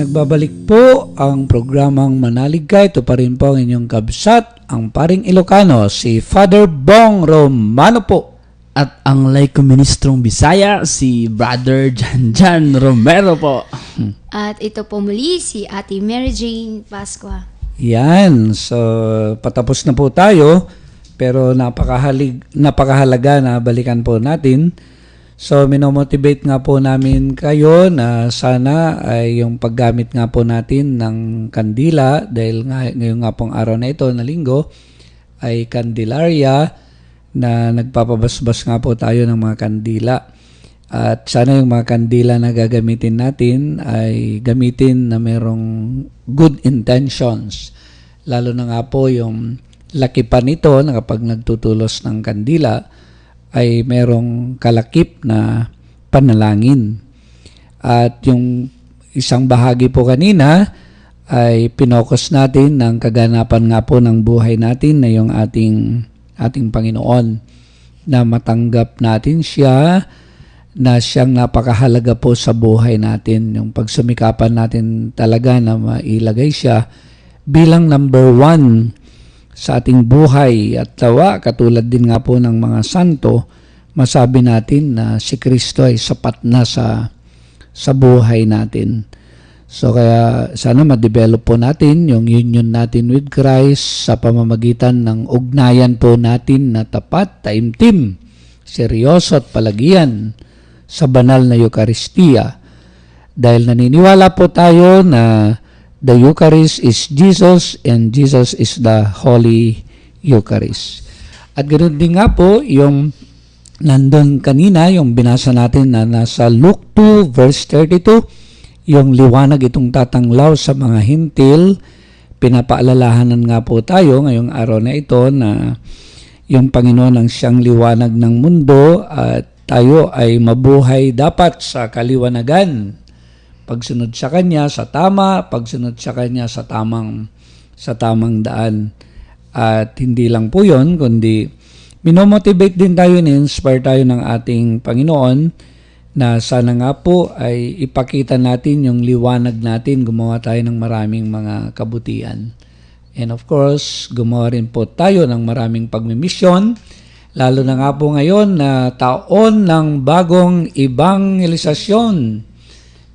B: Nagbabalik po ang programang Manalig Ka. Ito pa rin po ang inyong kabsat, ang paring Ilocano, si Father Bong Romano po.
C: At ang Laiko Ministrong Bisaya, si Brother Janjan Romero po.
D: At ito po muli si Ate Mary Jane Pascua.
B: Yan, so patapos na po tayo, pero napakahalaga na balikan po natin. So minomotivate nga po namin kayo na sana ay yung paggamit nga po natin ng kandila, dahil ngayon nga pong araw na ito na linggo ay Candelaria, na nagpapabasbas nga po tayo ng mga kandila. At sana yung mga kandila na gagamitin natin ay gamitin na merong good intentions. Lalo na nga po yung laki pa nito na kapag nagtutulos ng kandila ay merong kalakip na panalangin. At yung isang bahagi po kanina ay pinokus natin ng kaganapan nga po ng buhay natin na yung ating Panginoon, na matanggap natin siya, na siyang napakahalaga po sa buhay natin. Yung pagsumikapan natin talaga na mailagay siya bilang number 1 sa ating buhay at tawa, katulad din nga po ng mga santo, masabi natin na si Kristo ay sapat na sa buhay natin. So kaya sana ma-develop po natin yung union natin with Christ sa pamamagitan ng ugnayan po natin na tapat, taimtim, seryoso at palagian sa banal na Eucharistia. Dahil naniniwala po tayo na the Eucharist is Jesus and Jesus is the Holy Eucharist. At ganoon din nga po yung nandun kanina, yung binasa natin na nasa Luke 2 verse 32, yung liwanag itong tatanglaw sa mga hintil. Pinapaalalahanan nga po tayo ngayong araw na ito na yung Panginoon ang siyang liwanag ng mundo at tayo ay mabuhay dapat sa kaliwanagan. Pagsunod sa Kanya sa tama, pagsunod sa Kanya sa tamang daan. At hindi lang po yun, kundi minomotivate din tayo, ni-inspire tayo ng ating Panginoon na sana nga po ay ipakita natin yung liwanag natin, gumawa tayo ng maraming mga kabutihan. And of course, gumawa rin po tayo ng maraming pagmimisyon, lalo na nga po ngayon na taon ng bagong evangelisasyon.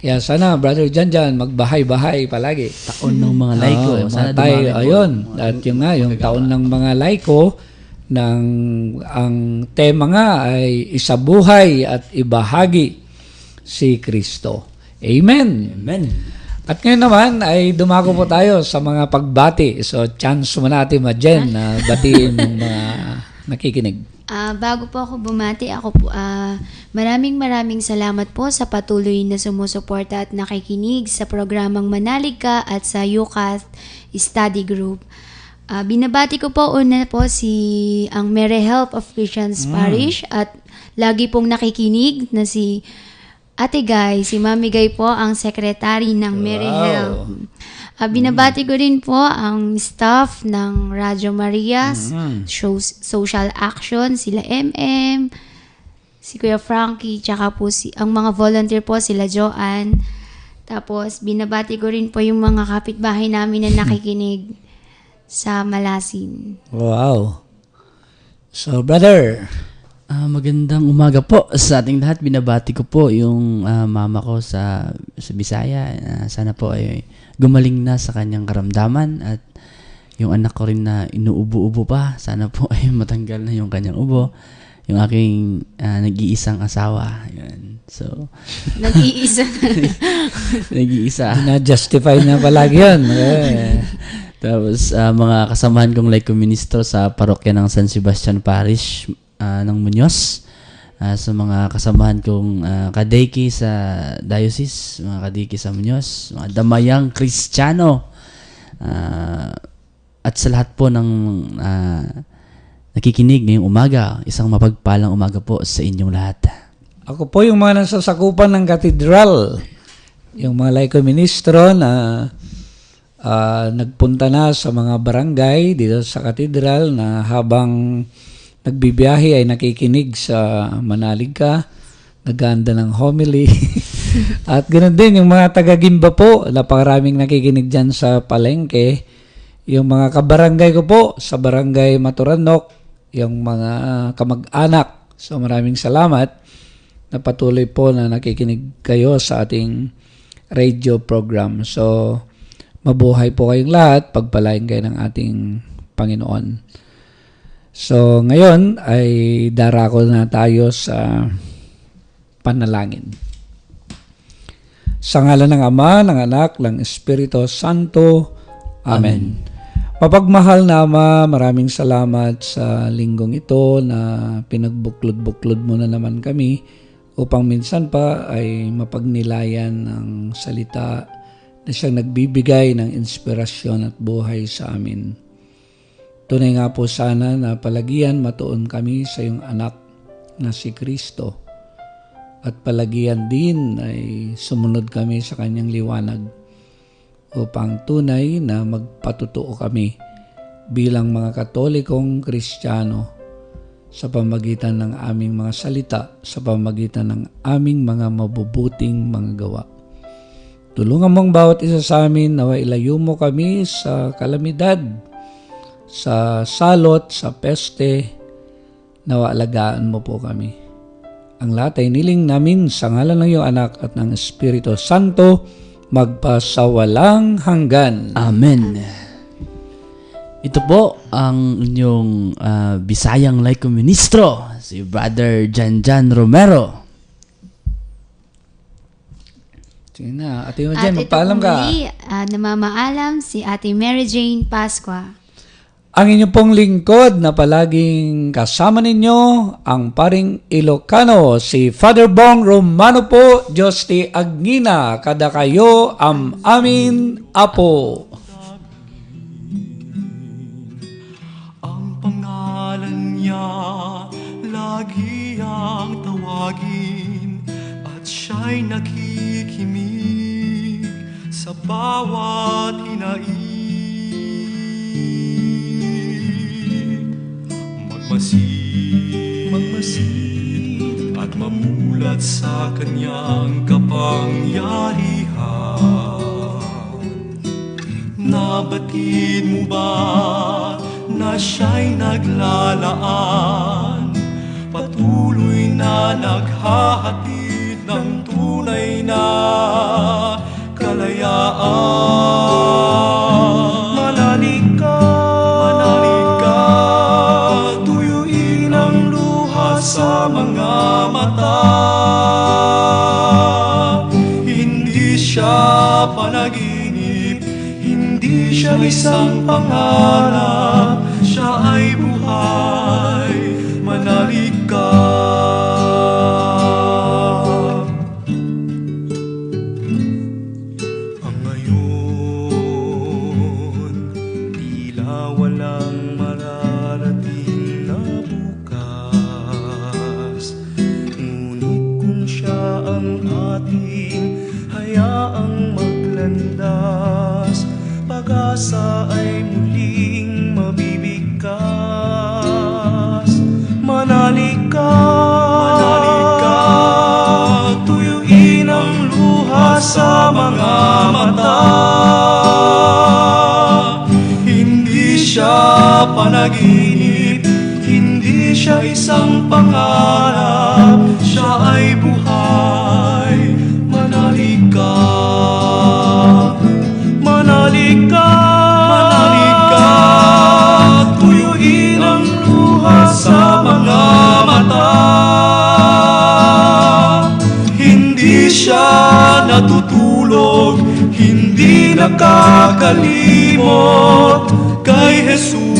B: Kaya sana, Brother Janjan, magbahay-bahay palagi.
C: Taon ng mga laiko.
B: Sana tayo, ayun. At yung nga, yung taon ng mga laiko, ang tema nga ay isabuhay at ibahagi si Kristo. Amen.
C: Amen.
B: At ngayon naman ay dumako po tayo sa mga pagbati. So chance mo natin, Jen, na batiin ng mga nakikinig.
D: Bago po ako bumati, maraming salamat po sa patuloy na sumusuporta at nakikinig sa programang Manalig Ka at sa UCAT Study Group. Binabati ko po una po ang Mary Help of Christians Parish at lagi pong nakikinig na si Ate Guy, si Mami Guy po ang secretary ng Mary Help. Binabati ko rin po ang staff ng Radyo Maria, Social Action, sila MM, si Kuya Frankie, tsaka po ang mga volunteer po, sila Joanne. Tapos binabati ko rin po yung mga kapitbahay namin na nakikinig sa Malasin.
B: Wow. So, brother,
C: Magandang umaga po sa ating lahat. Binabati ko po yung mama ko sa Bisaya. Sana po ay gumaling na sa kanyang karamdaman at yung anak ko rin na inuubo-ubo pa. Sana po ay matanggal na yung kanyang ubo. Yung aking nag-iisang asawa. Yun. So,
D: Nag-iisa.
C: nag-iisa.
B: na-justify na palagi yun.
C: Tapos, mga kasamahan kong Laiko Ministro sa parokya ng San Sebastian Parish ng Muñoz. Sa mga kasamahan kong kadeki sa diocese, mga kadeki sa Muñoz, mga damayang Kristiyano, at sa lahat po ng nakikinig ngayong umaga, isang mapagpalang umaga po sa inyong lahat.
B: Ako po yung mga nasasakupan ng katedral, yung mga laiko ministro na nagpunta na sa mga barangay dito sa katedral na habang nagbibiyahe ay nakikinig sa Manalig Ka, naganda ng homily. At ganoon din yung mga taga-Gimba po, napakaraming nakikinig dyan sa palengke. Yung mga kabarangay ko po sa barangay Maturanok, yung mga kamag-anak. So maraming salamat na patuloy po na nakikinig kayo sa ating radio program. So mabuhay po kayong lahat, pagpalain kayo ng ating Panginoon. So ngayon ay darako na tayo sa panalangin. Sa ngalan ng Ama, ng Anak, ng Espiritu Santo. Amen. Mapagmahal na Ama, maraming salamat sa linggong ito na pinagbuklod-buklod mo na naman kami upang minsan pa ay mapagnilayan ng salita na siyang nagbibigay ng inspirasyon at buhay sa amin. Tunay nga po sana na palagian matuon kami sa iyong anak na si Kristo at palagian din ay sumunod kami sa kanyang liwanag upang tunay na magpatutuo kami bilang mga Katolikong Kristiyano sa pamagitan ng aming mga salita, sa pamagitan ng aming mga mabubuting mga gawa. Tulungan mong bawat isa sa amin na ilayo mo kami sa kalamidad, sa salot, sa peste, nawa alagaan mo po kami. Ang lahat ay niling namin sa ngalan ng iyong anak at ng Espiritu Santo, magpasawalang hanggan.
C: Amen. Ito po ang inyong Bisayang Laiko Ministro, si Brother Janjan Romero.
B: Sige na, Ate
D: At
B: Majan,
D: ito
B: magpaalam
D: po
B: ka.
D: muli, namamaalam si Ate Mary Jane Pascua.
B: Ang inyong pong lingkod na palaging kasama ninyo, ang paring Ilocano, si Father Bong Romano po, Diyos ti Agnina, kada kayo am amin apo.
A: Ang pangalan niya lagi ang tawagin at siya'y nakikimig sa bawat hinaing. Magmasid at mamulat sa kanyang kapangyarihan. Nabatid mo ba na siya'y naglalaan? Patuloy na naghahatid ng tunay na kalayaan. Manalig ka, tuyuin ang luha sa mga mata. Hindi siya panaginip, hindi siya isang pangarap, siya ay buhay. Manalig ka. Ang ngayon, tila walang mararating na bukas. Ngunit kung siya ang ating hayaang maglandas, pag-asa ay muling mabibigkas. Manalig ka, tuyuin ang luha sa mga mata. Hindi siya panaginip, hindi siya isang pangarap, siya ay buhay. Manalig ka, manalig ka, tuyuin ang luha sa mga mata. Hindi siya natutulog, hindi nakakalimot kay Jesus.